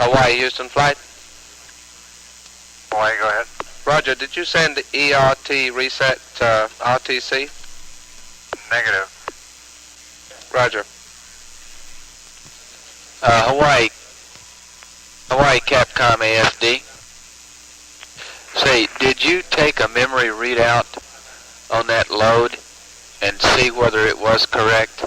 Hawaii, Houston flight. Hawaii, go ahead. Roger, did you send ERT reset to RTC? Negative. Roger. Hawaii Capcom AFD. Say, did you take a memory readout on that load and see whether it was correct?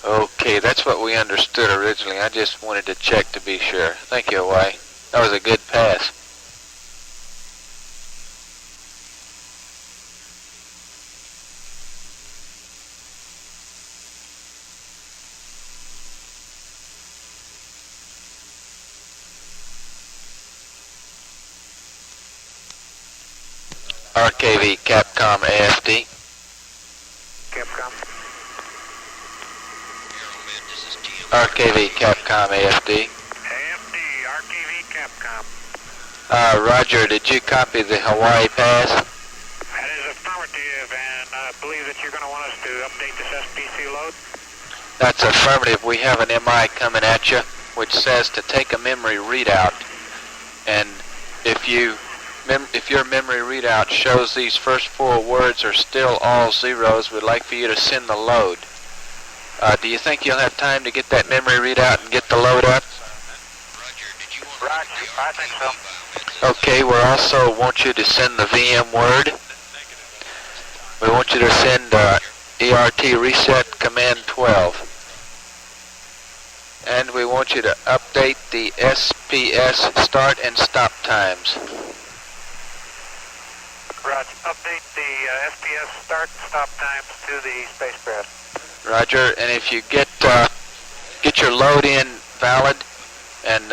Okay, that's what we understood originally. I just wanted to check to be sure. Thank you, Hawaii. That was a good pass. RKV Capcom AFD. Capcom. RKV Capcom AFD. AFD, RKV Capcom. Roger, did you copy the Hawaii pass? That is affirmative, and I believe that you're going to want us to update this SPC load. That's affirmative. We have an MI coming at you, which says to take a memory readout. And if your memory readout shows these first 4 words are still all zeros, we'd like for you to send the load. Do you think you'll have time to get that memory readout and get the load up? Roger, I think so. Okay, we also want you to send the VM word. We want you to send ERT reset command 12. And we want you to update the SPS start and stop times. Roger, update the SPS start and stop times to the spacecraft. Roger, and if you get your load in valid and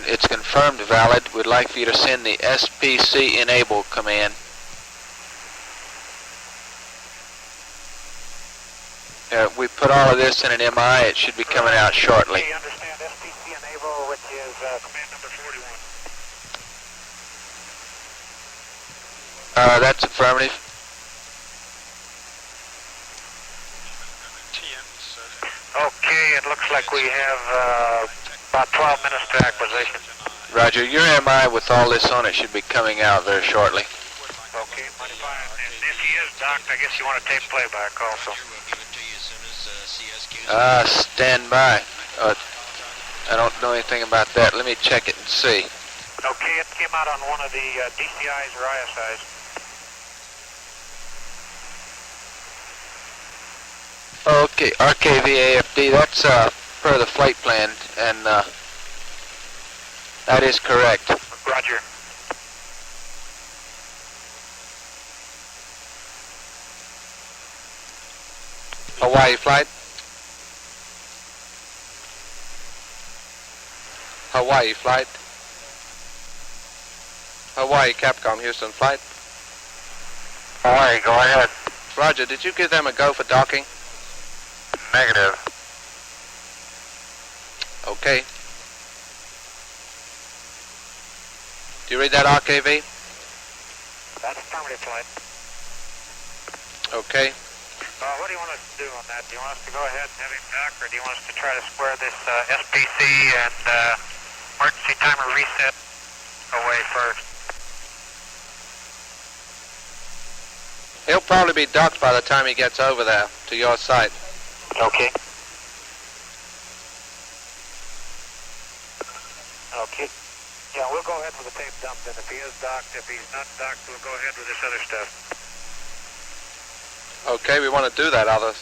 it's confirmed valid, we'd like for you to send the SPC enable command. We put all of this in an MI. It should be coming out shortly. We understand SPC enable, which is command number 41. That's affirmative. Okay, it looks like we have about 12 minutes to acquisition. Roger, your MI with all this on it should be coming out very shortly. Okay, mighty fine. And if he is docked, I guess you want to tape playback also. Stand by. I don't know anything about that. Let me check it and see. Okay, it came out on one of the DCIs or ISIs. Okay, RKV AFD, that's per the flight plan, and that is correct. Roger. Hawaii flight. Hawaii flight. Hawaii Capcom Houston flight. Hawaii, go ahead. Roger, did you give them a go for docking? Negative. Okay. Do you read that, RKV? That's affirmative flight. Okay. What do you want us to do on that? Do you want us to go ahead and have him dock, or do you want us to try to square this SPC and emergency timer reset away first? He'll probably be docked by the time he gets over there to your site. Okay. Okay. Yeah, we'll go ahead with the tape dump then. If he is docked, if he's not docked, we'll go ahead with this other stuff. Okay, we want to do that, others.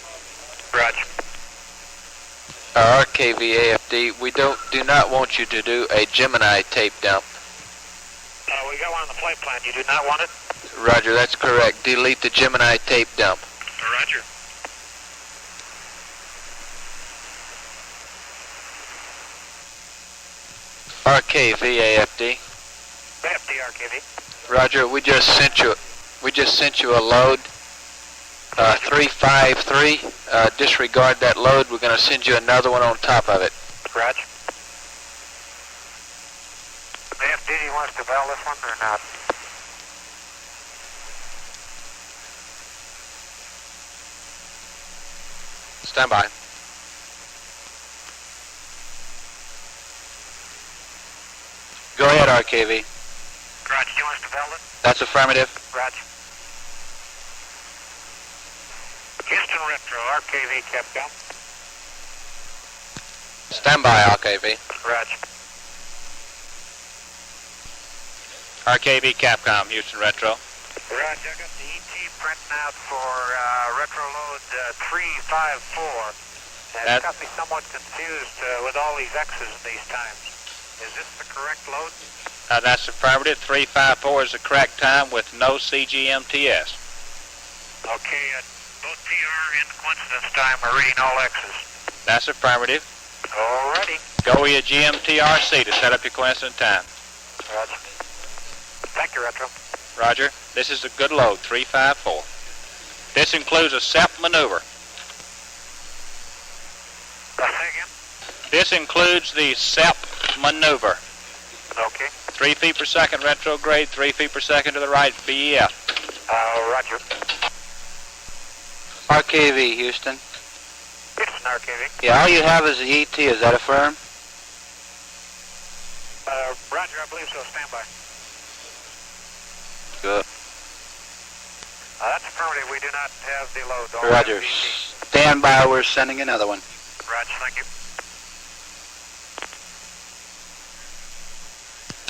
Roger. RKV AFD, we do not want you to do a Gemini tape dump. We got one on the flight plan. You do not want it? Roger, that's correct. Delete the Gemini tape dump. Roger. RKV AFD. AFD, RKV. Roger, we just sent you a load. 353. Disregard that load. We're going to send you another one on top of it. Roger. AFD, do you want us to valve this one or not? Stand by. ahead, RKV. Roger, do you want us to belt it? That's affirmative. Roger. Houston Retro, RKV Capcom. Stand by, RKV. Roger. RKV Capcom, Houston Retro. Roger, I got the ET printing out for retro load 354. It's got me somewhat confused with all these X's in these times. Is this the correct load? That's affirmative. 354 is the correct time with no CGMTS. Okay, both TR and coincidence time are reading all X's. That's affirmative. Alrighty. Go with your GMTRC to set up your coincident time. Roger. Thank you, Retro. Roger. This is a good load, 354. This includes a SEP maneuver. Say again? This includes the SEP maneuver. Okay. 3 feet per second retrograde, 3 feet per second to the right, BEF. Roger. RKV, Houston. Houston, RKV. Yeah, all you have is the ET. Is that affirm? Roger, I believe so. Stand by. Good. That's affirmative. We do not have the load. All Roger. right, Stand by. We're sending another one. Roger, thank you.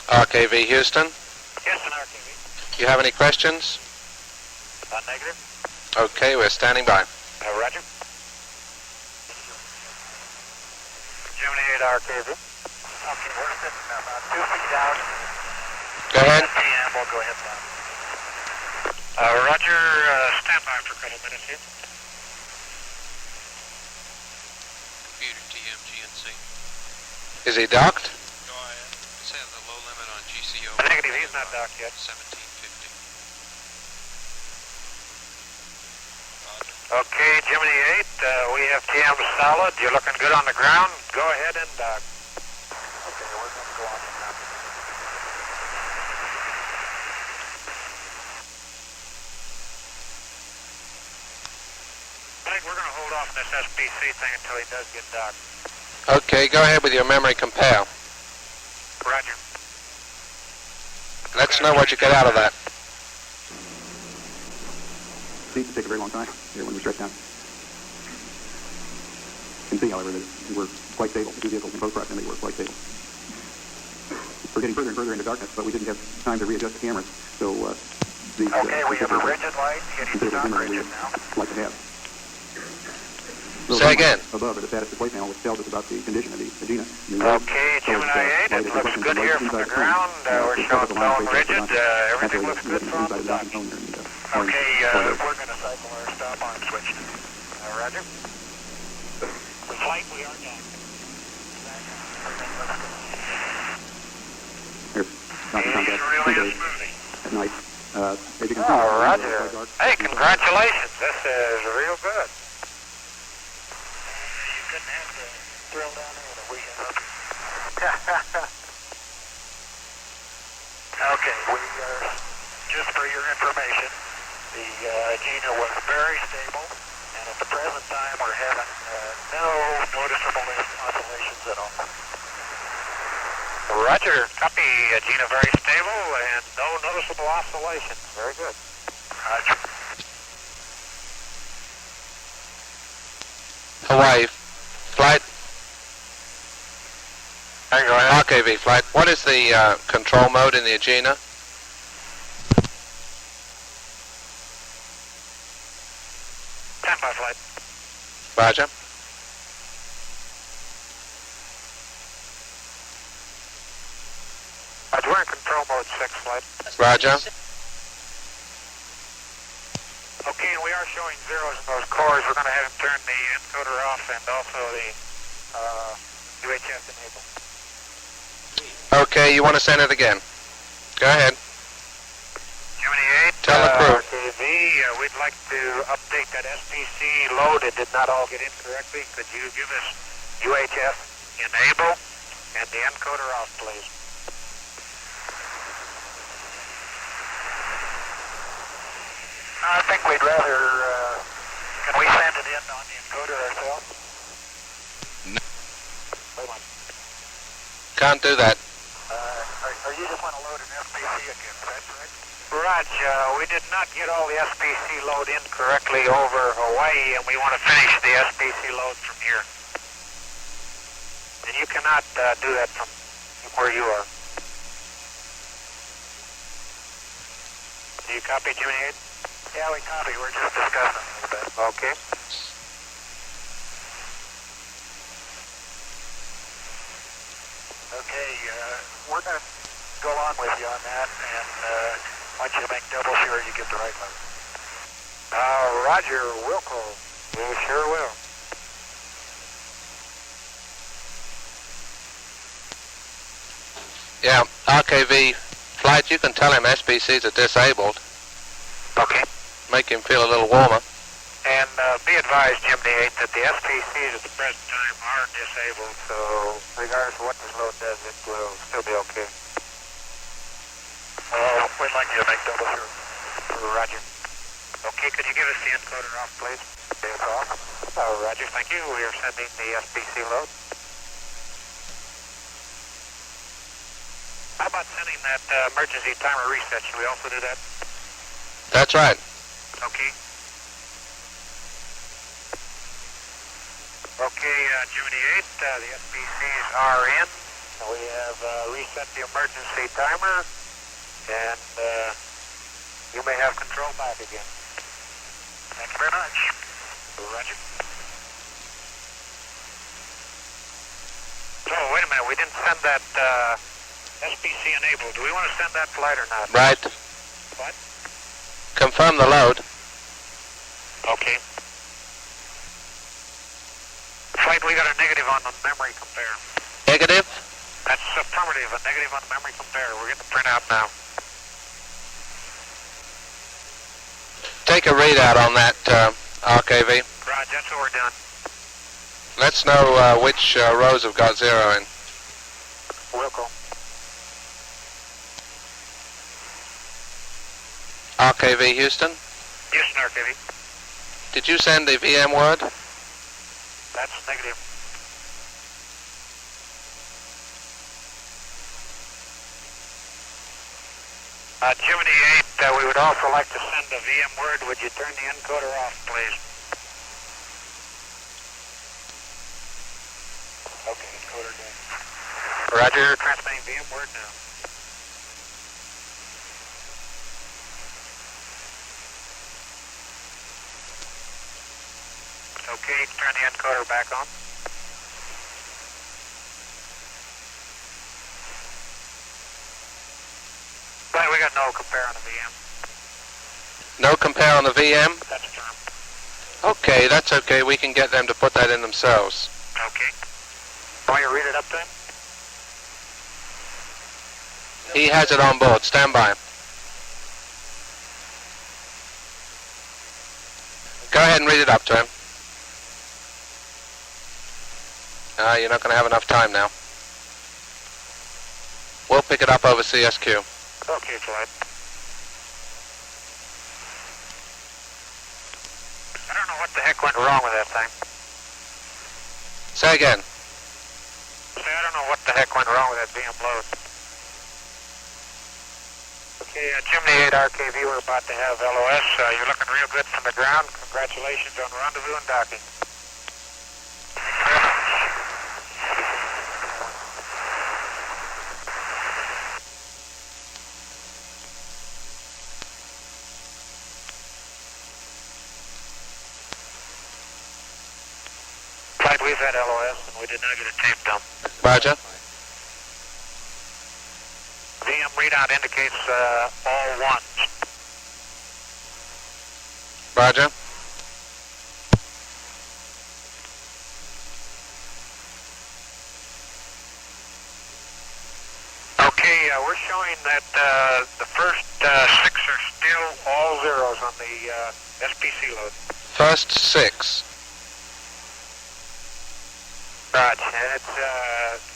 RKV, Houston. Houston, RKV. You have any questions? Negative. Okay, we're standing by. Roger. Gemini 8 RKV. Okay, we're sitting about 2 feet out. Go ahead. And we'll go ahead now. Roger, stand by for a couple minutes here. Computer TMGNC. Is he docked? Go ahead. It says the low limit on GCO. Negative, he's not docked yet. 1750. Okay, Gemini 8, we have TM solid. You're looking good on the ground. Go ahead and dock. Okay, we're going to go on now. I think we're going to hold off on this SPC thing until he does get docked. Okay, go ahead with your memory compare. Roger. Let's know what you get out of that. Seems to take a very long time here when we stretch down. You can see, however, that we're quite stable. The two vehicles in close proximity were quite stable. We're getting further and further into darkness, but we didn't have time to readjust the cameras, so these... Okay, we have a rigid light getting stock rigid now. Like to have. Say again. Above are the status display panel, which tells us about the condition of the Agena. Okay, Gemini 8, it looks good here from the ground. We're showing tone rigid. Everything looks good from the dock. Okay, we're going to cycle our stop arm switch. Roger. The flight, we are down. He's really a smoothie. At night. As you can see, Roger. Hey, congratulations. This is real good. You couldn't have the thrill down there with a weekend up. Okay, we are, just for your information, the Agena was very stable, and at the present time we're having no noticeable oscillations at all. Roger, copy. Agena very stable and no noticeable oscillations. Very good. Roger. Hawaii, flight. Hang on, RKV, flight. What is the control mode in the Agena? Standby flight. Roger. We're in control mode 6 flight. Roger. Okay, and we are showing zeros in those cores. We're going to have him turn the encoder off and also the UHF enable. Okay, you want to send it again? Go ahead. Gemini 8, Tell the crew. RKV, we'd like to update that SPC load. It did not all get in correctly. Could you give us UHF enable and the encoder off, please? I think we'd rather, can we send it in on the encoder ourselves? No. Wait a minute. Can't do that. Are you you just want to load an SPC again, is that correct? Raj, we did not get all the SPC load in correctly over Hawaii, and we want to finish the SPC load from here. And you cannot do that from where you are. Do you copy, Gemini 8? Yeah, we copy. We're just discussing a little bit. Okay. Okay, we're going to go along with you on that, and want you to make double sure you get the right load. Roger, we'll call. We sure will. Yeah, RKV flight, you can tell him SPCs are disabled. Okay. Make him feel a little warmer. And be advised, Gemini 8, that the SPCs at the present time are disabled, so regardless of what this load does, it will still be okay. We'd like you to make double sure. Roger. Okay, could you give us the encoder off, please? It's off. Roger, thank you. We are sending the SPC load. How about sending that emergency timer reset? Should we also do that? That's right. Okay. Okay, Gemini 8, the SPCs are in. We have reset the emergency timer, and you may have control back again. Thank you very much. Roger. So, wait a minute, we didn't send that SPC enabled. Do we want to send that flight or not? Right. What? Confirm the load. Okay. Flight, we got a negative on the memory compare. Negative? That's affirmative, a negative on the memory compare. We're getting the printout now. Take a readout on that, RKV. Roger, that's what we're doing. Let's know which rows have got 0 in. Wilco. RKV Houston, Houston, RKV. did you send the VM word? That's negative. Gemini 8, we would also like to send a VM word. Would you turn the encoder off, please? Okay, encoder down. Roger, transmitting VM word now. Okay, turn the encoder back on. But we got no compare on the VM. No compare on the VM? That's a term. Okay, that's okay. We can get them to put that in themselves. Okay. Want you to read it up to him? He has it on board. Stand by. Go ahead and read it up to him. You're not going to have enough time now. We'll pick it up over CSQ. Okay, flight. I don't know what the heck went wrong with that thing. Say again. I don't know what the heck went wrong with that VM load. Okay, Gemini 8 RKV, we're about to have LOS. You're looking real good from the ground. Congratulations on rendezvous and docking. Flight, we've had LOS and we did not get a tape dump. Roger. VM readout indicates all ones. Roger. Okay, we're showing that the first 6 are still all zeros on the SPC load. First 6. Right, and it's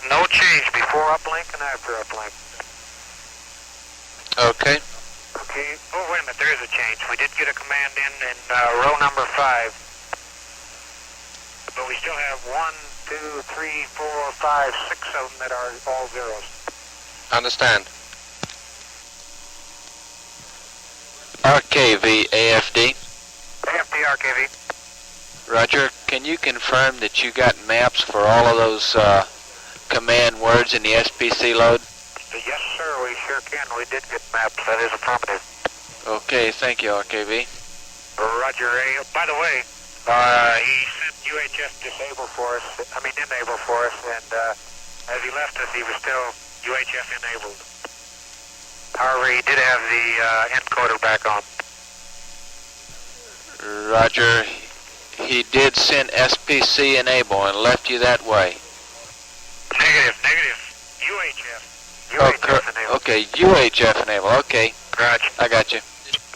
no change before uplink and after uplink. Okay. Okay, oh wait a minute, there is a change. We did get a command in row number 5. But we still have 1, 2, 3, 4, 5, 6 of them that are all zeros. Understand. RKV AFD. AFD, RKV. Roger. Can you confirm that you got maps for all of those command words in the SPC load? Yes, sir, we sure can. We did get maps. That is affirmative. Okay, thank you, RKV. Roger, by the way, he sent UHF enable for us, and as he left us, he was still UHF enabled. However, he did have the encoder back on. Roger. He did send SPC enable and left you that way. Negative. UHF enabled. Okay, UHF enable. Okay, Roger. I got you.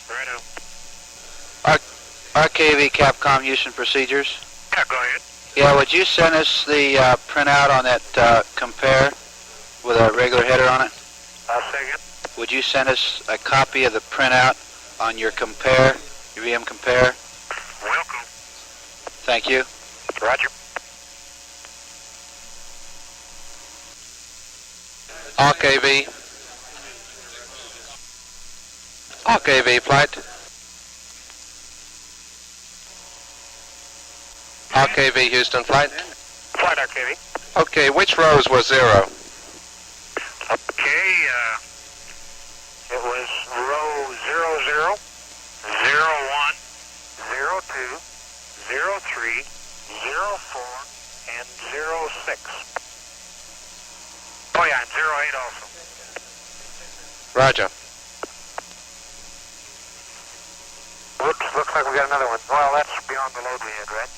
Righto. RKV Capcom Houston procedures. Yeah, go ahead. Yeah, would you send us the printout on that compare with a regular header on it? Second. Would you send us a copy of the printout on your compare, your VM compare? Welcome. Thank you. Roger. RKV. RKV flight. RKV Houston flight. Flight RKV. Okay, which rows was 0? Okay, it was row 00, 01, 02, 03, 04, and 06. Oh yeah, and 08 also. Roger. Looks like we got another one. Well, that's beyond the load we had, right?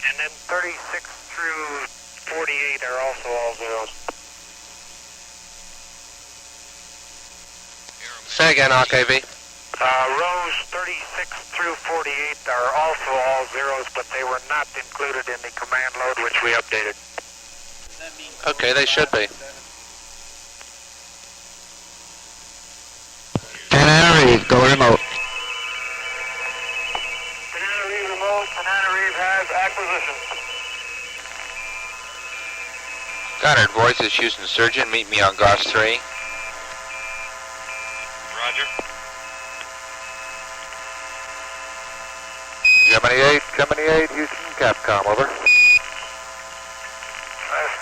And then 36 through 48 are also all zeros. Say again, RKV. Rows 36 through 48 are also all zeros, but they were not included in the command load, which we updated. Okay, they should be. Tenerife, go remote. Tenerife remote, Tenerife has acquisition. Goddard voices, Houston Surgeon. Meet me on Goss 3. Roger. Gemini 8, Houston, Capcom, over. That's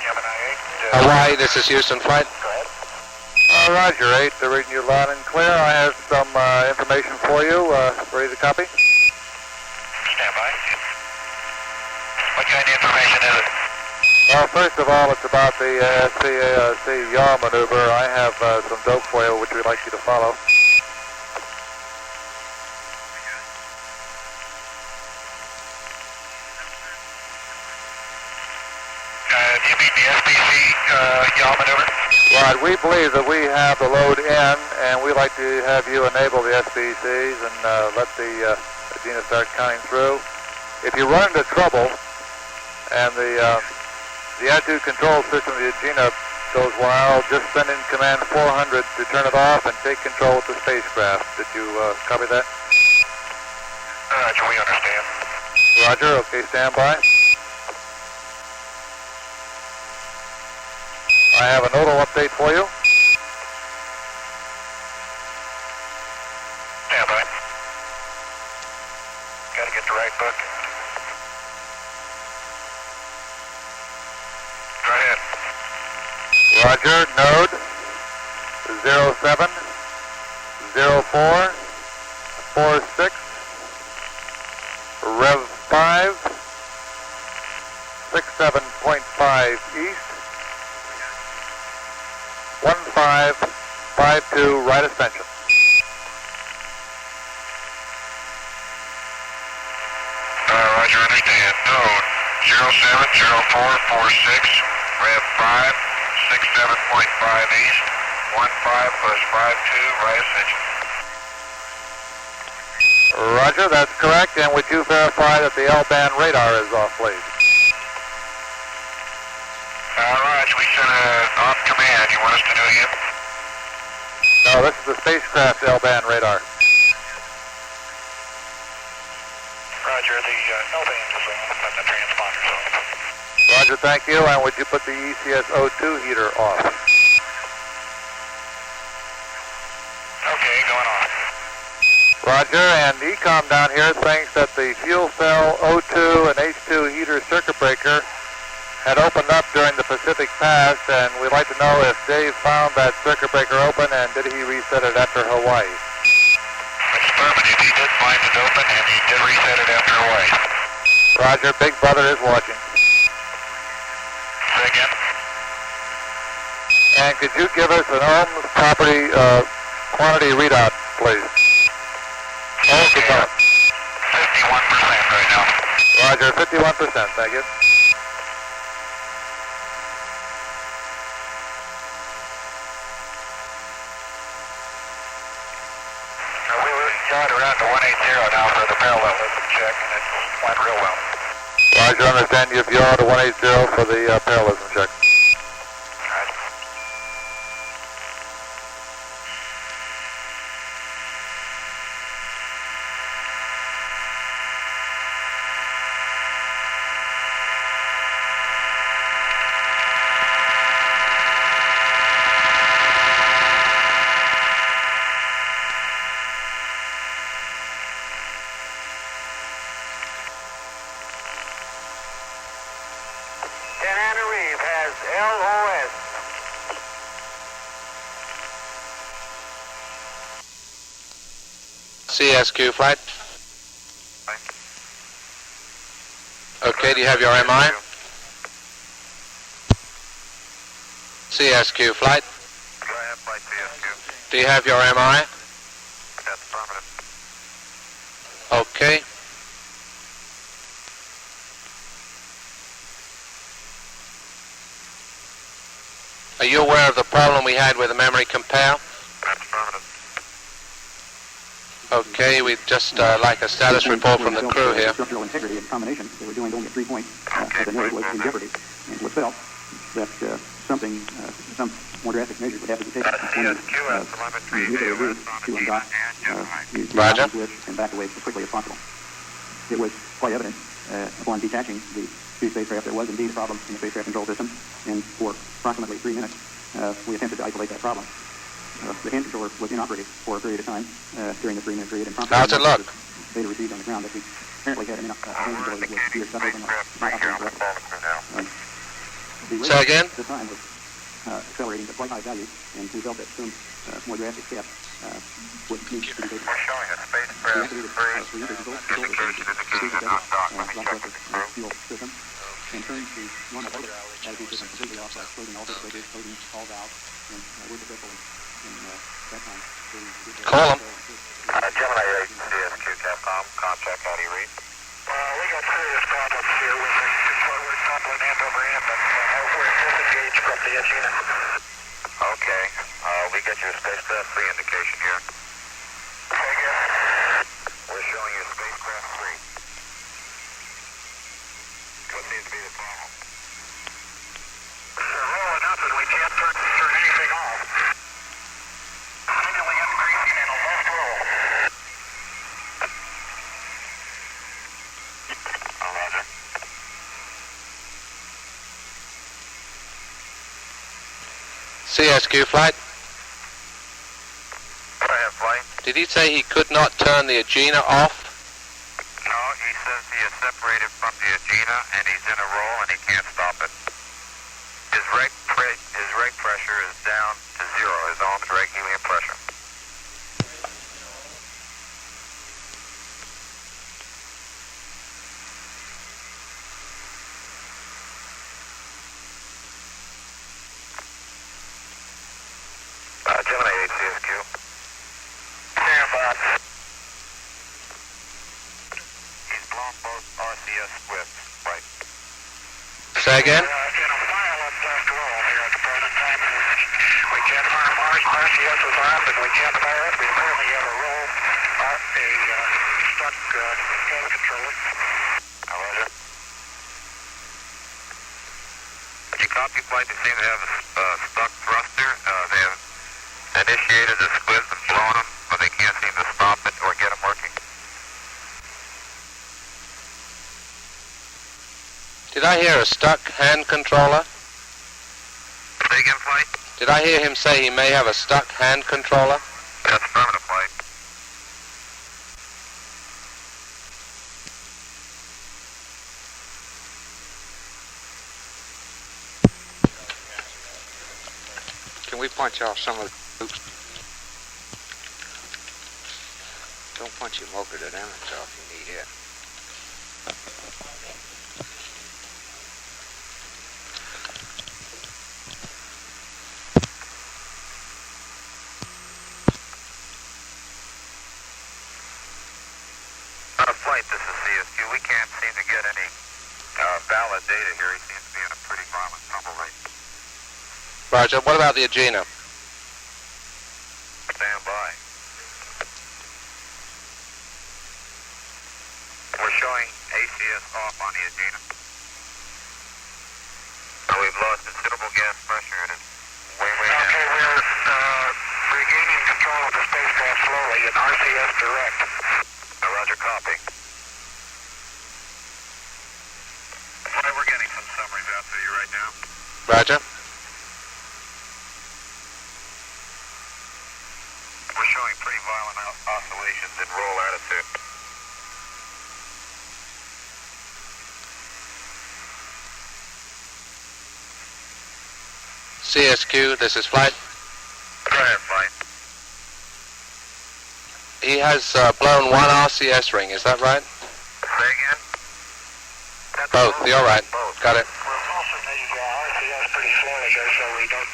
Gemini 8. Hawaii, this is Houston flight. Go ahead. Roger 8, they're reading you loud and clear. I have some information for you. Ready to copy? Stand by. What kind of information is it? Well, first of all, it's about the SCARC yaw maneuver. I have some dope for you, which we'd like you to follow. Do you mean the SPC yaw maneuver? Right, we believe that we have the load in, and we'd like to have you enable the SPCs and let the Agena start counting through. If you run into trouble and the attitude control system of the Agena goes wild, just send in command 400 to turn it off and take control with the spacecraft. Did you copy that? Roger, we understand. Roger, okay, stand by. I have a nodal update for you. Stand by. Gotta get the right book. Go ahead. Roger, node 07 04 46 Rev 5 67.5 east 1552 right ascension. Roger, understand. Node 070446 Rev 5 67.5 east 15 plus 52 right ascension. Roger, that's correct. And would you verify that the L-band radar is off, please? Roger, we sent an off command. You want us to do it again? No, this is the spacecraft L-band radar. Roger, the L-band is off and the transponder's off. Roger, thank you. And would you put the ECS-02 heater off? Roger, and ECOM down here thinks that the fuel cell O2 and H2 heater circuit breaker had opened up during the Pacific Pass, and we'd like to know if Dave found that circuit breaker open and did he reset it after Hawaii? Affirmative, he did find it open and he did reset it after Hawaii. Roger, Big Brother is watching. Say again? And could you give us an ohms property quantity readout, please? Okay, 51% right now. Roger, 51%, thank you. We got around to 180 now for the parallelism check, and it went real well. Roger, understand you've yawned to 180 for the parallelism check. CSQ flight. Okay, do you have your MI? CSQ flight. Go ahead, flight CSQ. Do you have your MI? That's affirmative. Okay. Are you aware of the problem we had with the memory compare? That's affirmative. Okay, we'd just like a status report from the crew here. Structural integrity and combination, they were doing only at 3 points. The node was in jeopardy, and it was felt that some more drastic measures would have to be taken. CSQ at telemetry, AOS on Agena and Gemini. Roger. And back away as quickly as possible. It was quite evident upon detaching the two spacecraft there was indeed a problem in the spacecraft control system, and for approximately 3 minutes we attempted to isolate that problem. The hand controller was inoperative for a period of time during the 3-minute period, and promptly how's it look? data received on the ground that we apparently had a hand controller that was either stuck open or not operating correctly. The Say again? at the time was accelerating to quite high values, and we felt that some more drastic steps would need to be taken. We're showing a spacecraft 3, indication not docked. Let me check with the crew. Fuel system, and turned the normal attitude system completely off by closing all filters, closing all valves, and we're successful in that time. Call him. Gemini 8, CSQ Capcom, contact, how do you read? We got serious problems here with the forward coupling end over end, but we're disengaged from the Agena. Okay, we got your spacecraft 3 indication here. Say again? We're showing you spacecraft 3. What seems to be the problem? They're rolling up and we can't turn anything off. Continually increasing in a left roll. Roger. CSQ flight. Go ahead, flight. Did he say he could not turn the Agena off? No, he says he is separated from the Agena and he's in a roll and he can't stop it. His rate pressure is down to 0, his ohms rate helium pressure. Gemini 8 CSQ. Stand by. He's blown both RCS squibs, right? Say again? In a violent left roll here at the present time. We can't harm RCS is armed and we can't fire it. We currently have a roll, a stuck hand controller. Roger. You copy, flight? They seem to have a stuck thruster. They have initiated the squibs and blown them, but they can't seem to stop it or get them working. Did I hear a stuck hand controller? Say again, flight? Did I hear him say he may have a stuck hand controller? That's affirmative, flight. can we punch off some of the oops. Don't punch your motor to down off if you need it. On a flight, this is CSQ. We can't seem to get any valid data here. He seems to be in a pretty violent tumble rate. Roger. What about the Agena? Stand by. We're showing ACS off on the Agena. We've lost considerable gas pressure and it's way down. Okay, we're regaining control of the spacecraft slowly in RCS direct. Roger, copy. Flight, we're getting some summaries out to you right now. Roger. We're showing pretty violent oscillations in roll attitude. CSQ, this is flight. Go ahead, flight. He has blown one RCS ring, is that right? Say again? That's Both, you're right. Both. Got it. We're pulsing the RCS pretty slowly here, so we don't.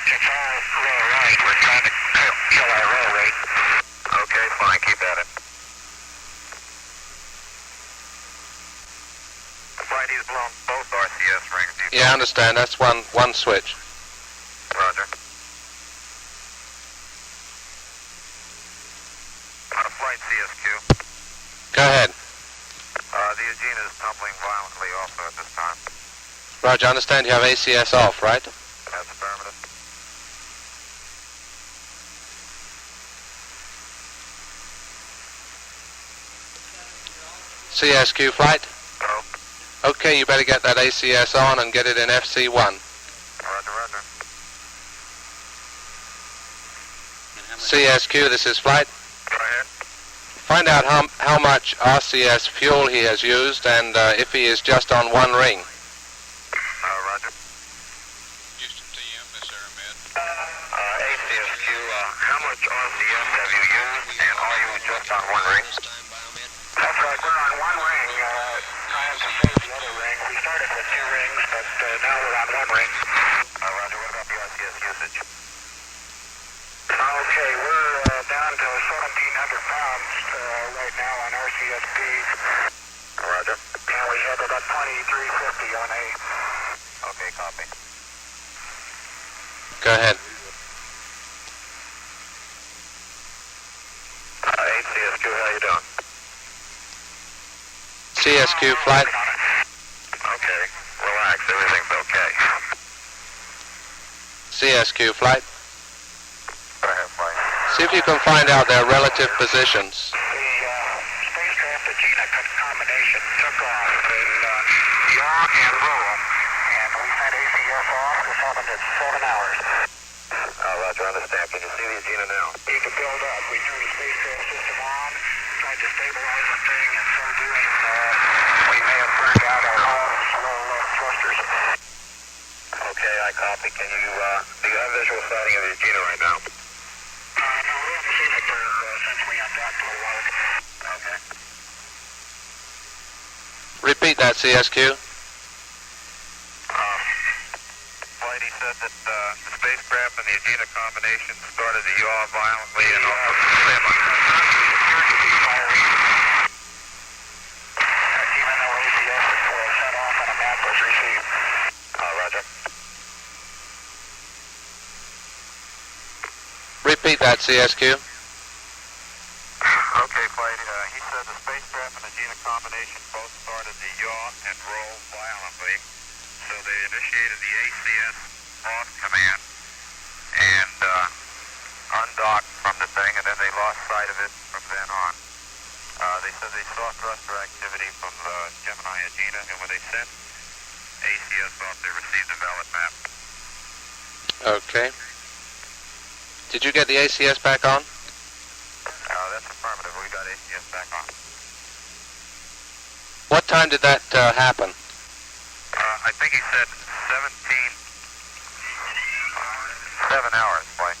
It's all low right. We're trying to kill our roll rate. Okay, fine. Keep at it. Flight, he's blown both RCS rings. Yeah, I understand. That's one switch. Roger. On a flight, CSQ. Go ahead. The Agena is tumbling violently also at this time. Roger, I understand you have ACS off, right? That's affirmative. CSQ flight. Go. Okay, you better get that ACS on and get it in FC1. Roger, roger. CSQ, this is flight. Go ahead. Find out how much RCS fuel he has used and if he is just on one ring. Roger. Houston TM, this Aeromed. ACSQ, how much RCS have you used and are you just on one ring? That's right. We're on one ring. I have to save the other ring. We started with two rings, but now we're on one ring. Roger, what about the RCS usage? Okay, we're down to 1,700 pounds right now on RCSP. Roger. And we had about 2350 on A. Okay, copy. Go ahead. ACSQ, how you doing? CSQ flight. Okay, relax, everything's okay. CSQ flight. Go ahead, flight. See if you can find out their relative positions. The spacecraft Agena combination took off in yaw and roll, and we had ACS off. This happened at 7 hours. Roger, I understand. Can you see the Agena now? You can build up. We turned the spacecraft system on, tried to stabilize the thing, and so doing, we may have burned out our own slow thrusters. Okay, I copy. Can you, do you have visual sighting of the Agena right now? No, we haven't seen it since we undocked a little while ago. Okay. Repeat that, CSQ. Flight, he said that the spacecraft and the Agena combination started to yaw violently and also simmer. Even though ACS was set off and a map was received. Roger. Repeat that, CSQ. Okay, flight, he said the spacecraft and Agena combination both started to yaw and roll violently, so they initiated the ACS off command and undocked from the thing, and then they lost sight of it from then on. They said they saw thruster activity from the Gemini Agena, and when they sent ACS off, they received a valid map. Okay. Did you get the ACS back on? That's affirmative. We got ACS back on. What time did that happen? I think he said 17. 7 hours, Blake.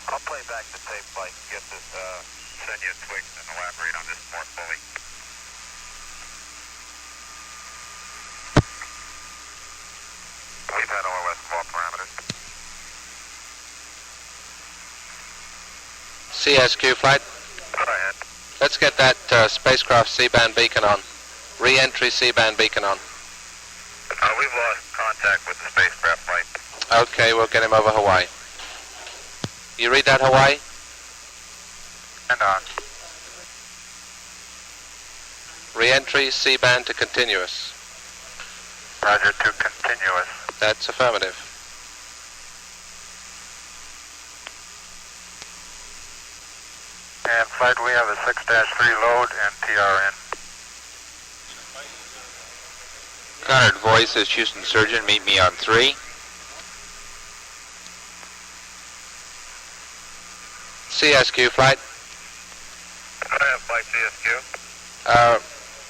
I'll play back the tape, Blake, get this, send you a tweak and elaborate on this more fully. We've had OLS of all parameters. CSQ flight. Go ahead. Let's get that spacecraft C-band beacon on. Re-entry C-band beacon on. We've lost contact with the spacecraft flight. Okay, we'll get him over Hawaii. You read that, Hawaii? And on. Re-entry C-band to continuous. Roger, to continuous. That's affirmative. And flight, we have a 6-3 load and TRN. Conard voice is Houston Surgeon, meet me on 3. CSQ flight. Go ahead, flight CSQ.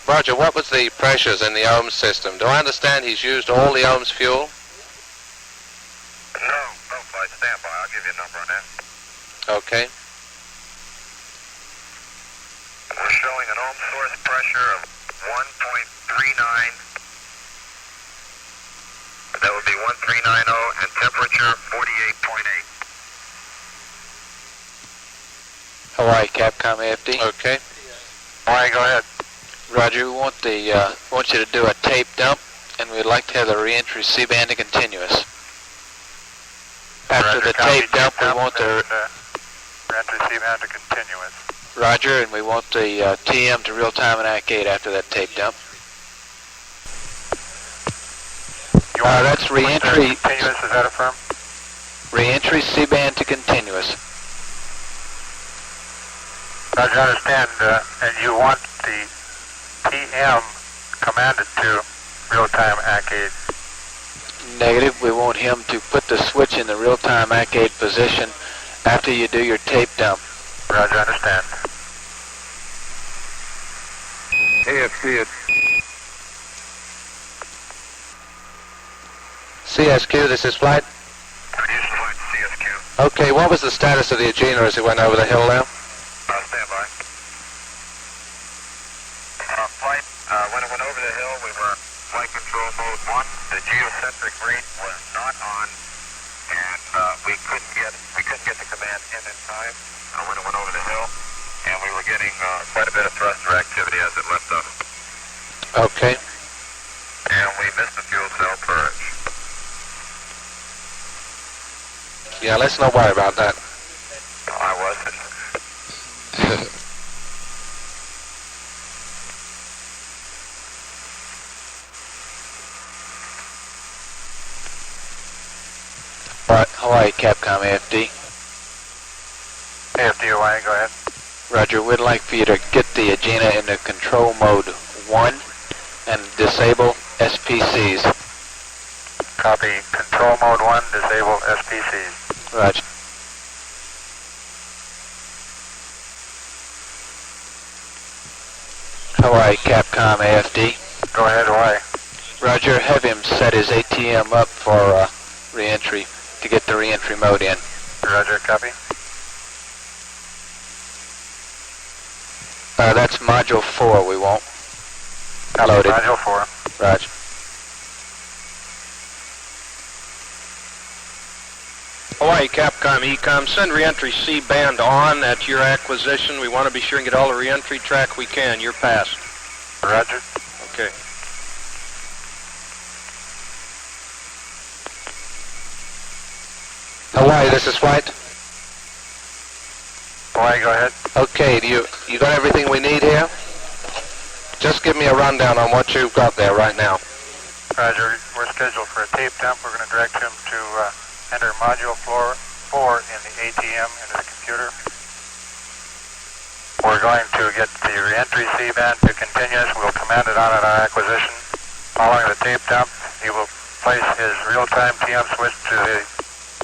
Roger, what was the pressures in the ohms system? Do I understand he's used all the ohms fuel? No, flight, stand by. I'll give you a number on that. Okay. We're showing an ohm source pressure of 1.39. That would be 1390, and temperature 48.8. Hawaii Capcom AFD. Okay. Hawaii, go ahead. Roger, we want want you to do a tape dump, and we'd like to have the re-entry C-band to continuous. After Roger, the copy, tape dump, we want the re-entry C-band to continuous. Roger, and we want the TM to real-time and ACK8 after that tape dump. That's re-entry. Continuous, is that affirmed? Re-entry C-band to continuous. Roger, I understand, and you want the TM commanded to real-time ACK8. Negative. We want him to put the switch in the real-time ACK8 position after you do your tape dump. Roger, I understand. AFC, it's CSQ, this is flight. Houston flight CSQ. Okay, what was the status of the Agena as it went over the hill now? Stand by. Flight, when it went over the hill, we were flight control mode 1. The geocentric rate was not on, and we couldn't get the command in time when it went over the hill, and we were getting quite a bit of thruster activity as it left us. Okay. And we missed the fuel cell purge. Yeah, let's not worry about that. I wasn't. Hawaii Capcom AFD. AFD Hawaii, go ahead. Roger, we'd like for you to get the Agena into control mode 1 and disable SPCs. Copy. Control mode 1, disable SPCs. Roger. Hawaii Capcom AFD. Go ahead, Hawaii. Roger, have him set his ATM up for re-entry to get the re-entry mode in. Roger, copy. That's module 4 we want. Loaded. Module 4. Roger. Hawaii Capcom Ecom, send re-entry C-band on at your acquisition. We want to be sure and get all the re-entry track we can. You're passed. Roger. Okay. Hawaii, this is flight. Hawaii, go ahead. Okay, you got everything we need here? Just give me a rundown on what you've got there right now. Roger, we're scheduled for a tape dump. We're going to direct him to enter module 4 in the ATM into the computer. We're going to get the re-entry C-band to continuous. We'll command it on at our acquisition. Following the tape dump, he will place his real-time TM switch to the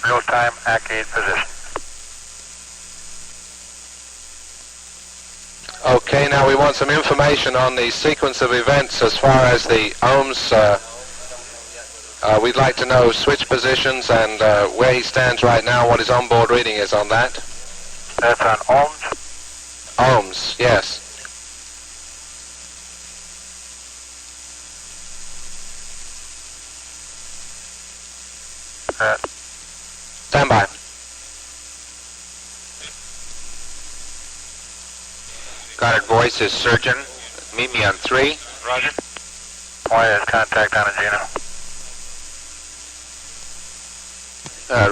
real-time ACK8 position. Okay, now we want some information on the sequence of events as far as the ohms We'd like to know switch positions and where he stands right now, what his onboard reading is on that. That's on ohms. Ohms, yes. Stand by. Goddard voice is surgeon. Meet me on 3. Roger. Hawaii has contact on Agena.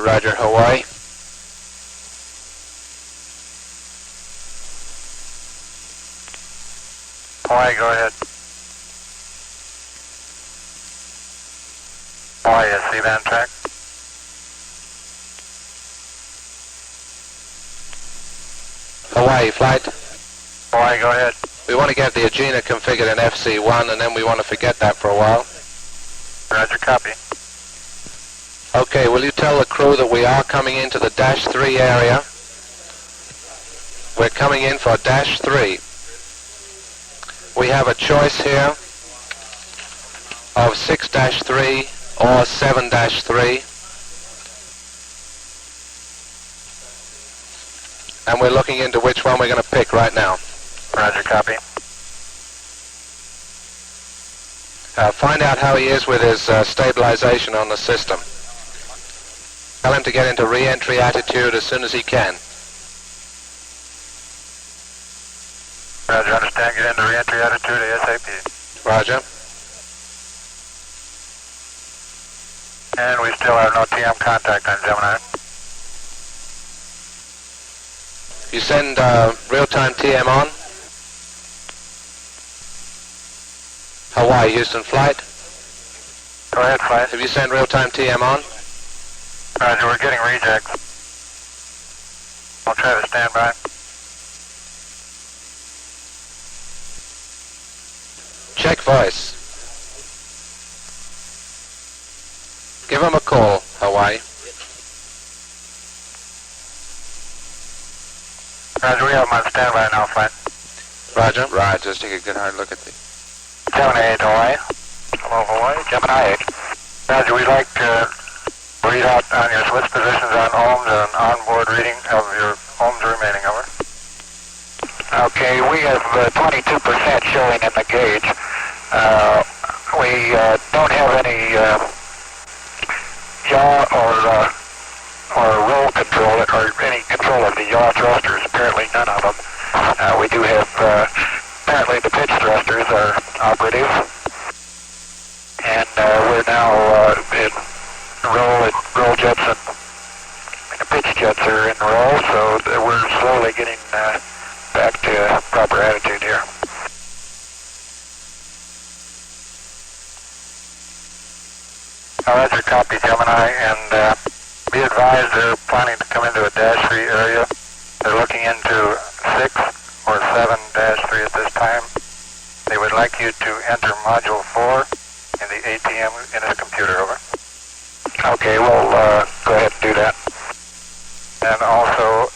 Roger, Hawaii. Hawaii, go ahead. Hawaii has C-band track. Hawaii flight. Hawaii, go ahead. We want to get the Agena configured in FC1 and then we want to forget that for a while. Roger, copy. Okay, will you tell the crew that we are coming into the -3 area? We're coming in for -3. We have a choice here of 6-3 or 7-3. And we're looking into which one we're going to pick right now. Roger, copy. Find out how he is with his stabilization on the system. Tell him to get into re-entry attitude as soon as he can. Roger, understand. Get into re-entry attitude ASAP. Roger. And we still have no TM contact on Gemini. You send real-time TM on. Hawaii, Houston flight. Go ahead, flight. Have you sent real-time TM on? Roger, we're getting rejects. I'll try to stand by. Check voice. Give him a call, Hawaii. Roger, we have him on standby now, flight. Roger. Right, just take a good hard look at the... Gemini 8, Hawaii. Hello, Hawaii. Gemini 8. Roger, we'd like to read out on your switch positions on ohms and onboard reading of your ohms remaining, over. Okay, we have 22% showing in the gauge. We don't have any yaw or roll control or any control of the yaw thrusters. Apparently none of them. We do have apparently the pitch thrusters are operative, and we're now in roll jets and the pitch jets are in roll, so we're slowly getting back to proper attitude here. Roger, copy Gemini, and be advised they're planning to come into a -3 area. They're looking into 6 or 7-3 at this time. They would like you to enter module 4 in the ATM in his computer, over. Okay, we'll go ahead and do that. And also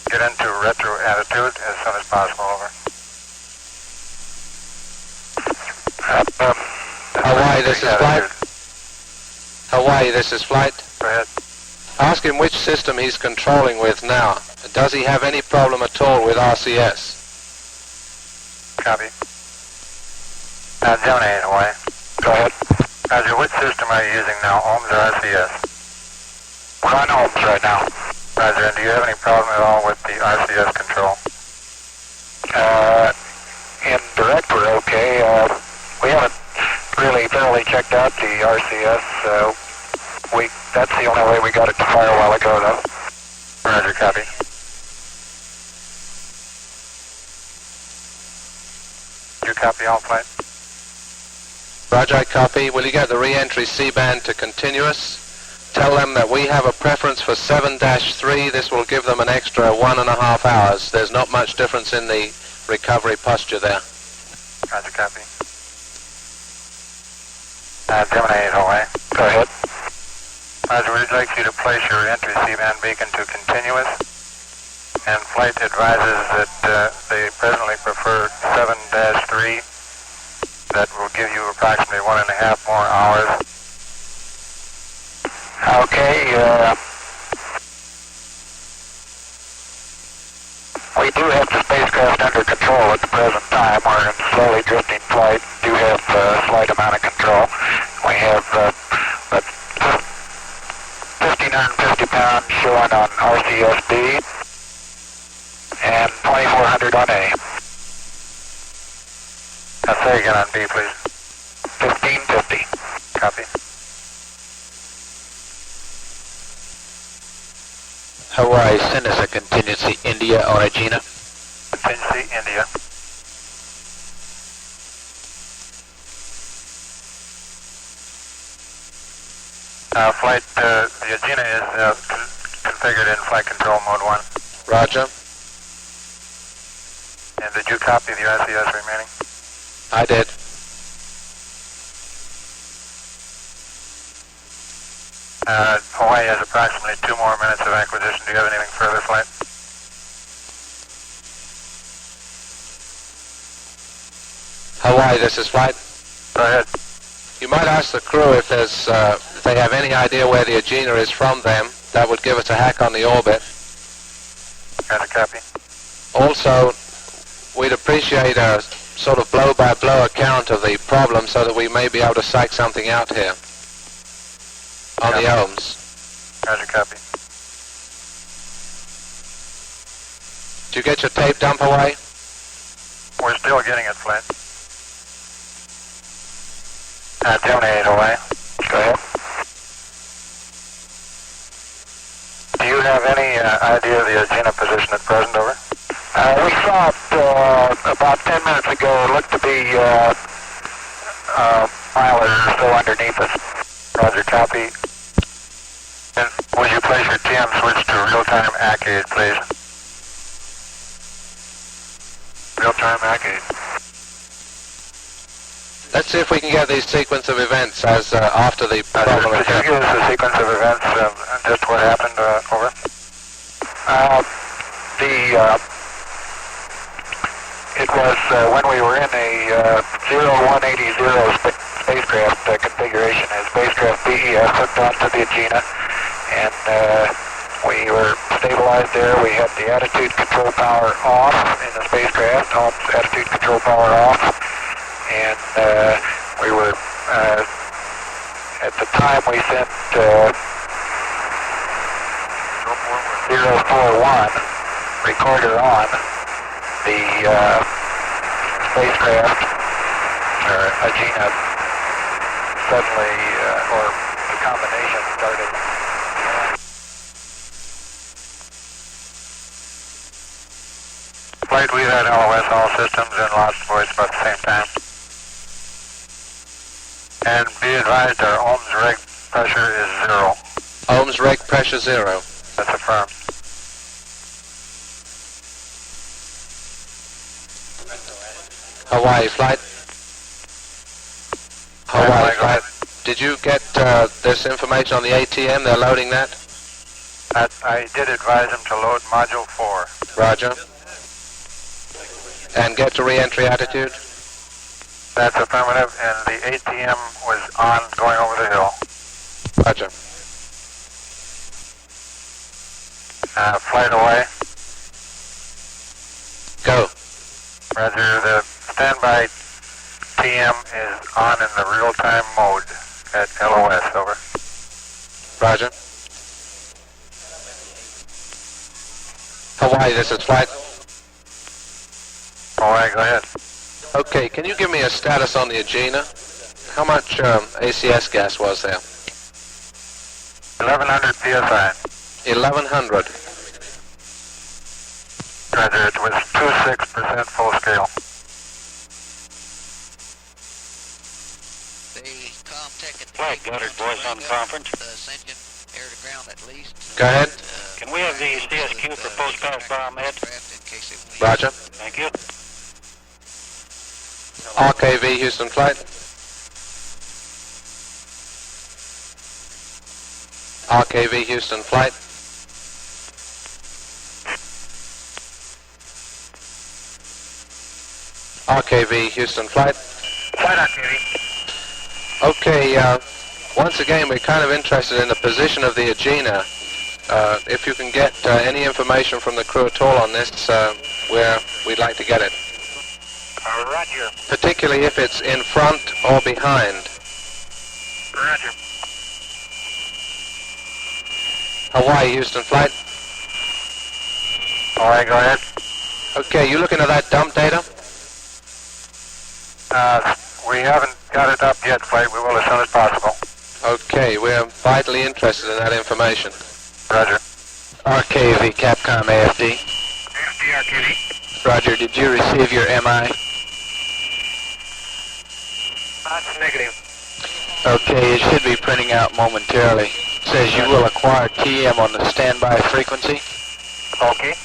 get into retro attitude as soon as possible, over. Hawaii, this is flight. Hawaii, this is flight. Go ahead. Ask him which system he's controlling with now. Does he have any problem at all with RCS? Copy. Gemini 8, Hawaii. Go ahead. Roger, which system are you using now, ohms or RCS? We're on ohms right now. Roger, and do you have any problem at all with the RCS control? In direct we're okay. We haven't really thoroughly checked out the RCS. That's the only way we got it to fire a while ago, though. Roger, copy. You copy all flight? Roger, I copy. Will you get the re-entry C-band to continuous? Tell them that we have a preference for 7-3. This will give them an extra 1.5 hours. There's not much difference in the recovery posture there. Roger, copy. Gemini 8, Hawaii. Go ahead. Roger, we'd like you to place your entry C-band beacon to continuous, and flight advises that they presently prefer 7-3. That will give you approximately 1.5 more hours. Okay, we do have the spacecraft under control at the present time. We're in slowly drifting flight. Do have a slight amount of control. We have 1,550 pounds showing on RCSB and 2,400 on A. Now say again on B, please. 1,550. Copy. Hawaii, send us a contingency India on Agena. Contingency, India. Flight, the Agena is configured in flight control mode 1. Roger. And did you copy the RCS remaining? I did. Hawaii has approximately 2 more minutes of acquisition. Do you have anything further, flight? Hawaii, this is flight. Go ahead. You might ask the crew if they have any idea where the Agena is from them. That would give us a hack on the orbit. Got a copy. Also, we'd appreciate a sort of blow-by-blow account of the problem so that we may be able to psych something out here on the ohms. Roger, copy. Did you get your tape dump away? We're still getting it, flight. Gemini 8 away. Go ahead. Do you have any idea of the Agena position at present, over? We saw it about 10 minutes ago. It looked to be a mile or so underneath us. Roger, copy. And would you place your TM switch to real-time accurate, please? Real-time accurate. Let's see if we can get these sequence of events as after the problem Could you give us a sequence of events, just what happened, over? It was when we were in a 0180 spacecraft configuration, as spacecraft BES hooked onto the Agena, and we were stabilized there. We had the attitude control power off in the spacecraft, attitude control power off, and we were, at the time we sent 041 recorder on. The spacecraft, or Agena, suddenly, or the combination started. Flight, we've had LOS all systems and lost voice about the same time. And be advised, our ohms reg pressure is 0. ohms reg pressure 0. That's affirmed. Hawaii flight. Hawaii flight. Did you get this information on the ATM? They're loading that? I did advise them to load module 4. Roger. And get to re-entry attitude? That's affirmative, and the ATM was on going over the hill. Roger. Flight away. Go. Roger, the standby TM is on in the real-time mode at LOS, over. Roger. Hawaii, this is flight. Hawaii, go ahead. Okay, can you give me a status on the Agena? How much ACS gas was there? 1100 PSI. 1100. Roger, it was 26% full scale. Flight, Goddard voice on conference. Go ahead. Can we have the CSQ for post-pass biomed? Roger. Thank you. RKV Houston flight. RKV Houston flight. RKV Houston flight. Flight RKV. Okay, Once again, we're kind of interested in the position of the Agena. If you can get any information from the crew at all on this, we'd like to get it. Roger. Particularly if it's in front or behind. Roger. Hawaii, Houston flight. Hawaii, go ahead. Okay, you looking at that dump data? We haven't got it up yet, flight. We will as soon as possible. Okay, we're vitally interested in that information. Roger. RKV, Capcom AFD. AFD, RKV. Roger, did you receive your MI? That's negative. Okay, it should be printing out momentarily. It says you will acquire TM on the standby frequency. Okay.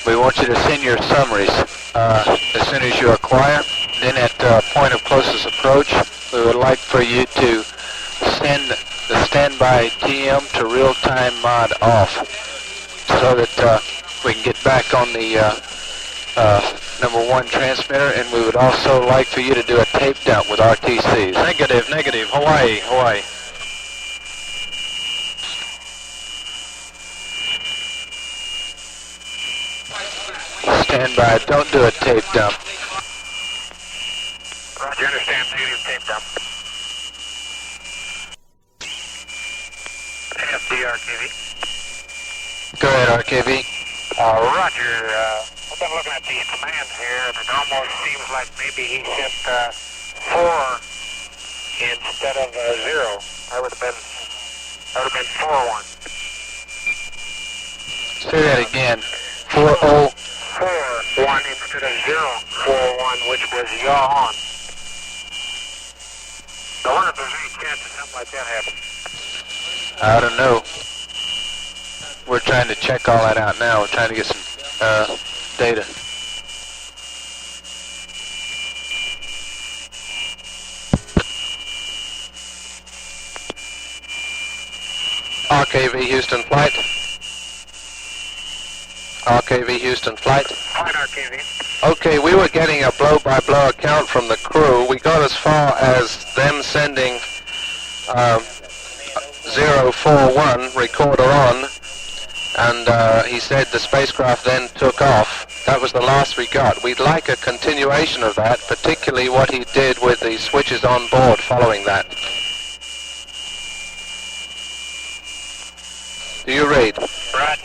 We want you to send your summaries as soon as you acquire. Then at point of closest approach, we would like for you to send the standby TM to real-time mod off so that we can get back on the number 1 transmitter, and we would also like for you to do a tape dump with RTCs. Negative. Hawaii. Stand by. Don't do a tape dump. Roger, understand. Negative tape dump. AFD, RKV. Go ahead, RKV. Roger. I've been looking at these commands here, and it almost seems like maybe he sent 4 instead of 0. That would have been 4-1. Say that again. 4-0. 4-1 instead of 0-4-1, which was yaw on. I wonder if there's any chance that something like that happened. I don't know. We're trying to check all that out now. We're trying to get some data. RKV Houston flight. RKV Houston flight. Flight RKV. Okay, we were getting a blow-by-blow account from the crew. We got as far as them sending 041 recorder on, and he said the spacecraft then took off. That was the last we got. We'd like a continuation of that, particularly what he did with the switches on board following that. Do you read? Right.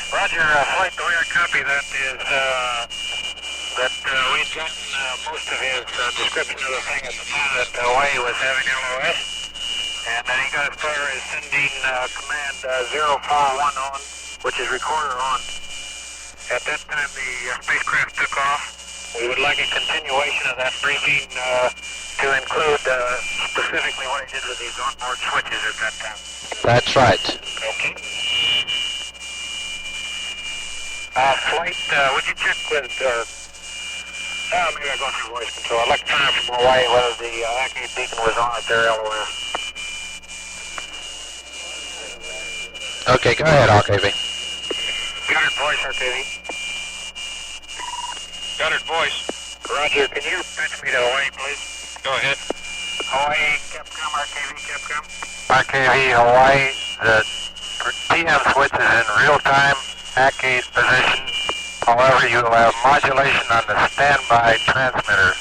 Roger, flight, the way I copy that is that we'd gotten most of his description of the thing at the time that Hawaii was having LOS, and then he got as far as sending command 041 on, which is recorder on. At that time, the spacecraft took off. We would like a continuation of that briefing to include specifically what he did with these onboard switches at that time. That's right. Okay. Flight, would you check with, maybe I'll go through voice control. I'd like to find out from Hawaii whether the Agena beacon was on at their LOS. Okay, go ahead, RKV. Goddard voice, RKV. Goddard voice. Roger, can you patch me to Hawaii, please? Go ahead. Hawaii, Capcom, RKV, Capcom. RKV, Hawaii, the TM switch is in real-time Agena position. However, you will have modulation on the standby transmitter.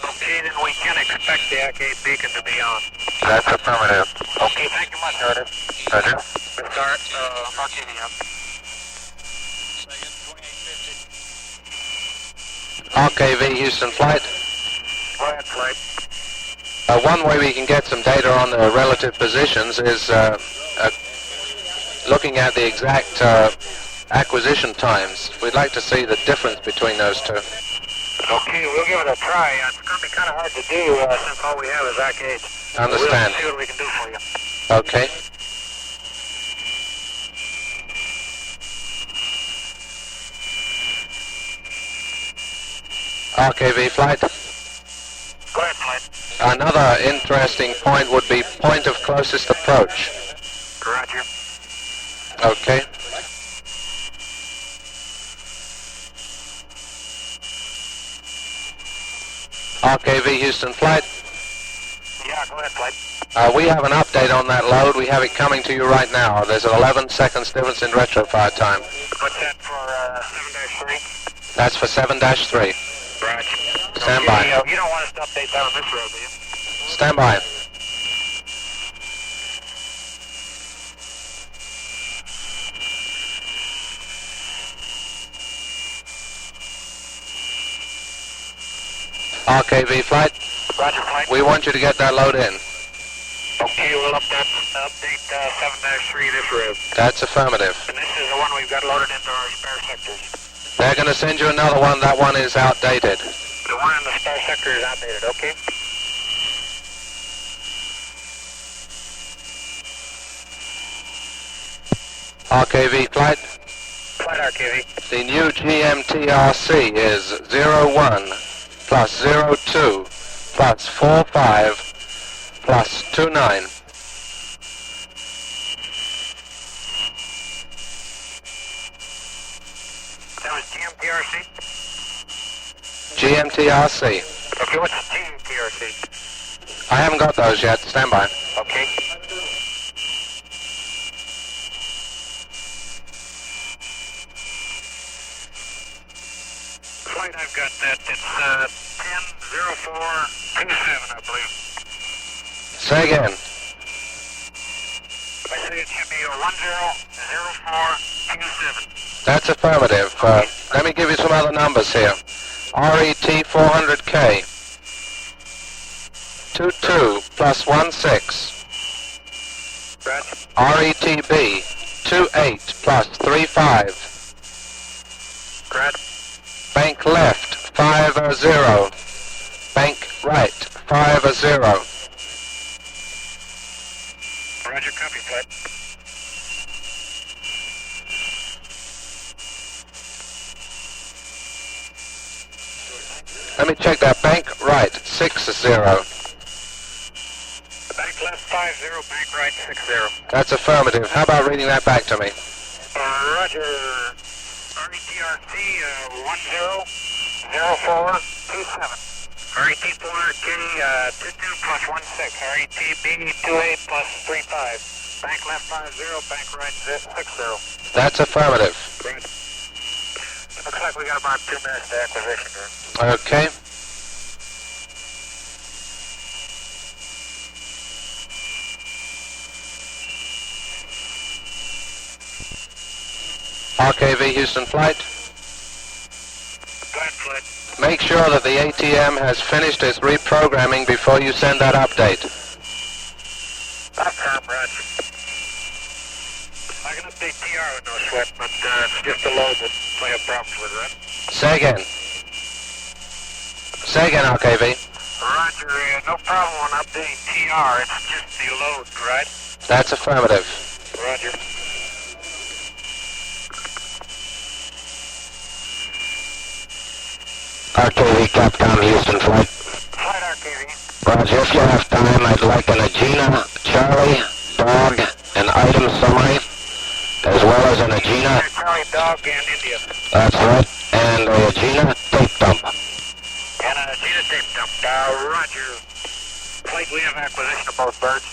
Okay, then we can expect the Agena beacon to be on. That's affirmative. Okay, thank you much, Roger. Roger. Start, RKV up. RKV Houston flight. Go ahead, flight. One way we can get some data on the relative positions is looking at the exact acquisition times. We'd like to see the difference between those two. Okay, we'll give it a try. It's going to be kind of hard to do since all we have is Agena. Understand. We'll see what we can do for you. Okay. RKV flight. Go ahead, flight. Another interesting point would be point of closest approach. Roger. Okay. RKV Houston Flight. Yeah, go ahead, Flight. We have an update on that load. We have it coming to you right now. There's an 11 seconds difference in retrofire time. What's that for 7-3? That's for 7-3. Roger. Stand by. You don't want us to update that on this road, do you? Stand by. RKV Flight. Roger, Flight. We want you to get that load in. Okay, we'll update 7-3 this road. That's affirmative. And this is the one we've got loaded into our spare sectors. They're going to send you another one. That one is outdated. The one in the spare sector is outdated, okay? RKV Flight. Flight RKV. The new GMTRC is 01 plus 02 plus 45 plus 29. That was GMTRC? GMTRC. Okay, what's GMTRC? I haven't got those yet. Stand by. Okay. Flight, I've got that. It's 10-04-27, I believe. Say again. I say it should be a 10-04-27. That's affirmative. Let me give you some other numbers here. RET 400K. 22 plus 16. Roger. RETB 28 plus 35. Roger. Bank left 50. Bank right 50. Roger, copy, Flight. Let me check that. Bank right 60. Bank left 50, bank right 60. That's affirmative. How about reading that back to me? Roger. RETRC 10-04-27. RET 400K 22 plus 16. RETB 28 plus 35. Bank left 50, bank right 60. That's affirmative. Right. Looks like we got about 2 minutes to acquisition here. Okay. RKV Houston Flight. Flight. Make sure that the ATM has finished its reprogramming before you send that update. Roger. I can update TR with no sweat, but it's just the load that I have problems with, right? Say again. Say again, RKV. Roger, no problem on updating TR, it's just the load, right? That's affirmative. Roger. RKV Capcom Houston Flight. Flight RKV. Roger, if you have time, I'd like an Agena, Charlie, Dog, and item summary, as well as an Agena. Charlie, Dog, and India. That's right. And a Agena tape dump. And an Agena tape dump. Roger. Flight, we have acquisition of both birds.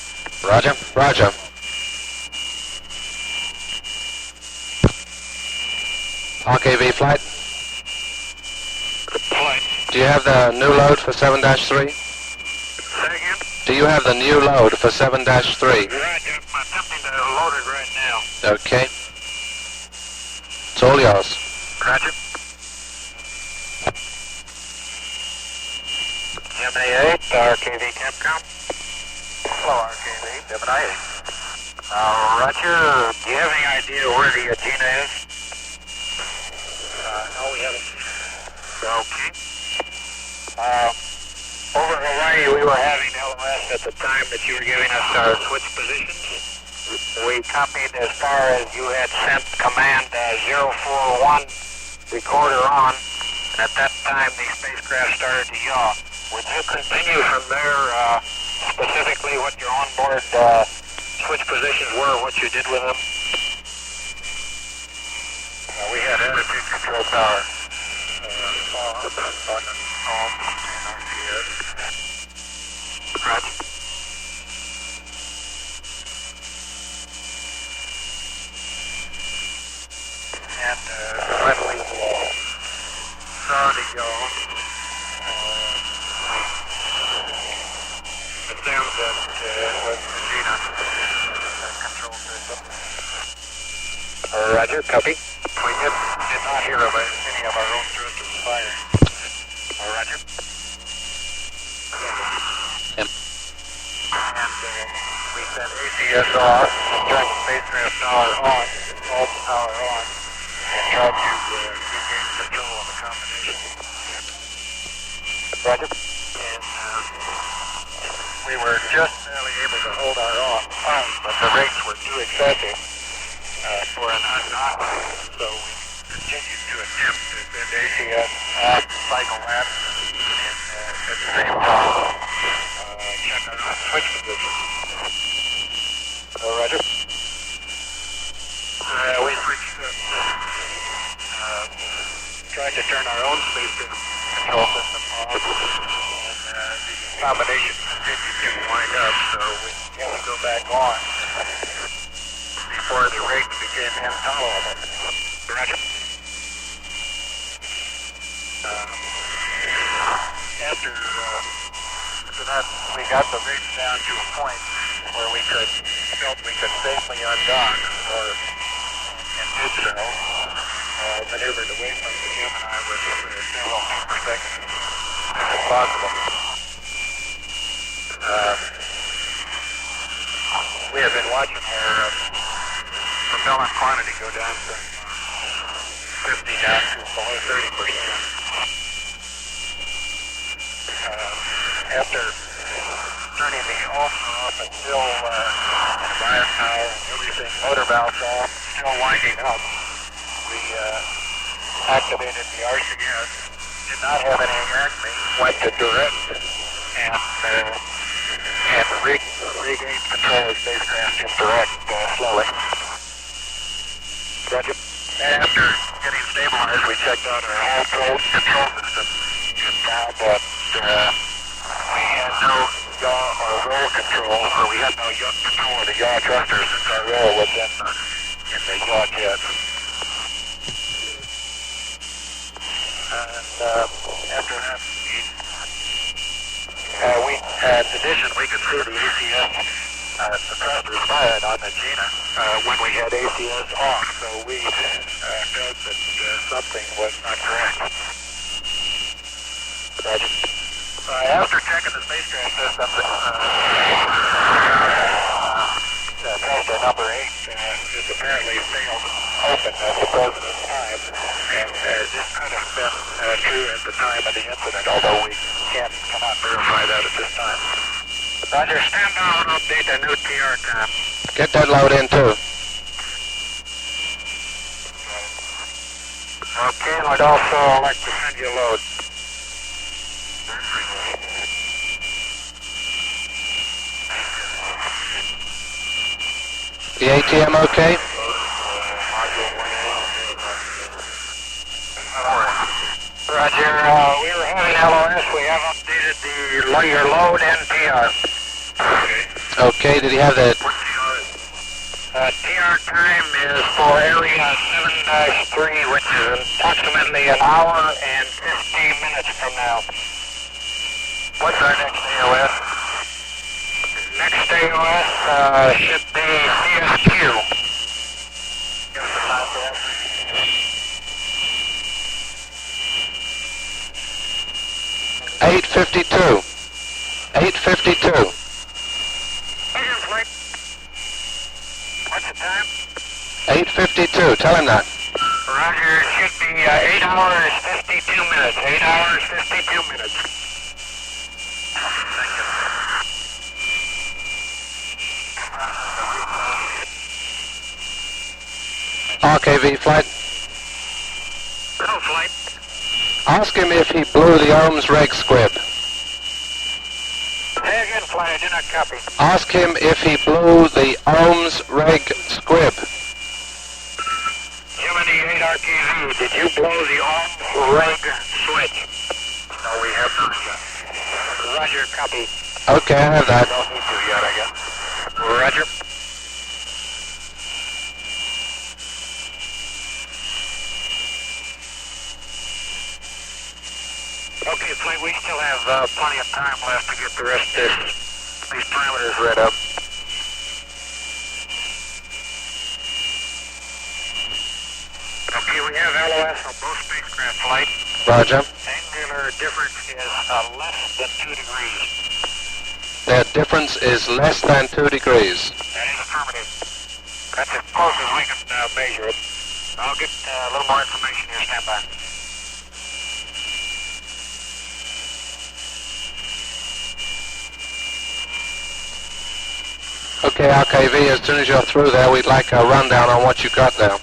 Roger. Roger. RKV Flight. Flight. Do you have the new load for 7-3? Say again? Do you have the new load for 7-3? Roger, I'm attempting to load it right now. Okay. It's all yours. Roger. Gemini 8, RKV Capcom. Hello, RKV, Gemini 8. Roger, do you have any idea where the Agena is? No, we haven't. Okay. Over Hawaii, we were having LOS at the time that you were giving us our switch positions. We copied as far as you had sent command 041 recorder on, and at that time the spacecraft started to yaw. Would you continue from there, specifically what your onboard switch positions were, what you did with them? We had attitude control power. Roger. And when we saw the yaw, we assumed that it was Agena control system. Roger, copy. We did not hear of any of our own thrusters firing. Roger. And we set ACS off and turned the spacecraft power on, all the power on, and tried to regain control of the combination. Roger. And we were just barely able to hold our arms, but the rates were too excessive for an undock, so we continued to attempt to send ACS off, cycle that, and at the same time check our switch position. Roger. We switched tried to turn our own space control system off, and the combination continued to wind up, so we had to go back on before the rate became intolerable. Roger. After that, we got the rates down to a point where we felt we could safely undock, and did so. Maneuvered away from the Gemini with several feet per second if possible. We have been watching our propellant quantity go down from 50 down to below 30%. After turning the off and still bias power and everything, motor valves off, still winding up, we activated the RCS, did not have any acme, went to direct, and regained control of the spacecraft in direct slowly. Roger. After getting stabilized, we checked out our whole control system and found that we had no yaw or roll control, or we had no control of the yaw thruster since our roll was in the yaw jet. And after that, in addition, we could see the ACS suppressors fired on the Agena when we had ACS off, so we felt that something was not correct. Roger. After checking the spacecraft system, thruster number 8 is apparently failed open at the present time, and this could have been true at the time of the incident, although we cannot verify that at this time. Roger, stand down and update the new TR time. Get that load in too. Okay, and I'd also like to send you a load. The ATM okay? Roger, we were having LOS. We have updated your load and TR. Okay, did he have that? TR time is for area 7-3, which is approximately an hour and 15 minutes from now. What's our next AOS? Next AOS should be CSQ. Give us a time for that. $8:52. 8:52. What's the time? 8:52. Tell him that. Roger, it should be 8 hours 52 minutes. 8 hours 52 minutes. Thank you. RKV flight. Go flight. Ask him if he blew the ohms reg squib. Say again, flight. I do not copy. Ask him if he blew the ohms reg squib. Gemini 8 RTV, did you blow the ohms reg switch? No, we have not yet. Roger, copy. Okay, I have that. Don't need to yet, I guess. Roger. Okay, Flint, we still have plenty of time left to get the rest of these parameters read up. Okay, we have LOS on both spacecraft flight. Roger. Angular difference is less than 2 degrees. Their difference is less than 2 degrees. That is affirmative. That's as close as we can measure it. I'll get a little more information here. Stand by. Okay, RKV, as soon as you're through there, we'd like a rundown on what you got there.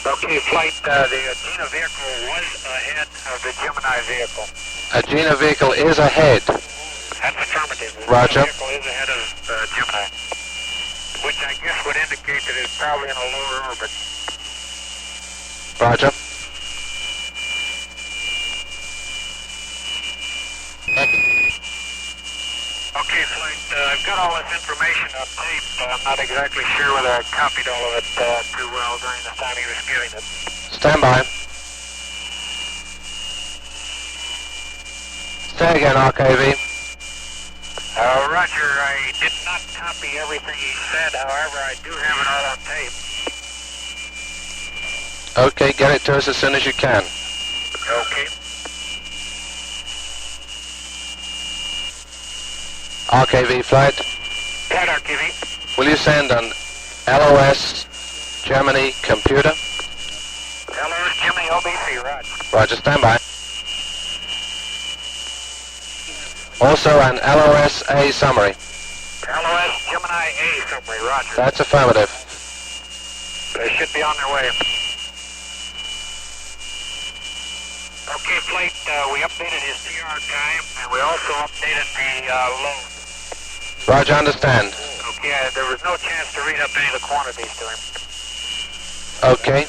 Okay, Flight, the Agena vehicle was ahead of the Gemini vehicle. Agena vehicle is ahead. That's affirmative. The Roger. vehicle is ahead of Gemini, which I guess would indicate that it's probably in a lower orbit. Roger. Okay, Flight, I've got all this information on tape. I'm not exactly sure whether I copied all of it too well during the time he was giving it. Stand by. Say again, RKV. Roger, I did not copy everything he said. However, I do have it all on tape. Okay, get it to us as soon as you can. Okay. RKV flight. Flight RKV. Will you send an LOS Gemini computer? LOS Gemini OBC, Roger. Roger, stand by. Also an LOS A summary. LOS Gemini A summary, Roger. That's affirmative. They should be on their way. Okay, Flight, we updated his TR time, and we also updated the load. Roger, understand. Okay, there was no chance to read up any of the quantities to him. Okay.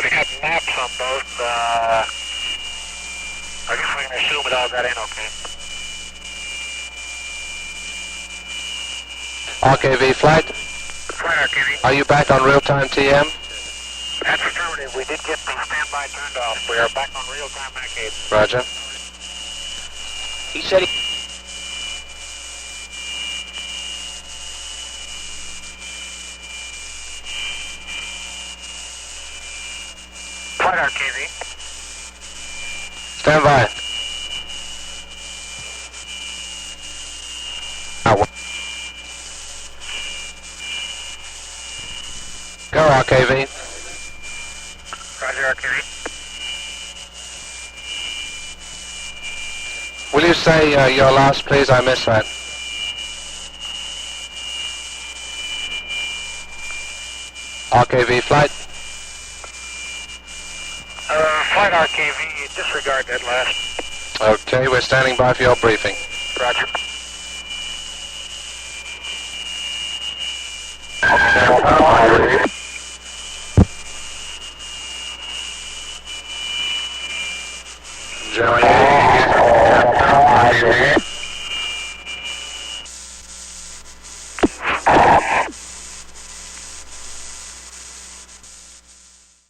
We got maps on both. I guess we can assume it all got in okay. RKV flight. Flight RKV. Are you back on real-time TM? That's affirmative. We did get the standby turned off. We are back on real-time MAC 8. Roger. He said he... Flight RKV. Stand by. Go, RKV. Roger RKV. Will you say your last, please? I missed that. RKV flight. Flight RKV, disregard that last. Okay, we're standing by for your briefing. Roger. Gemini,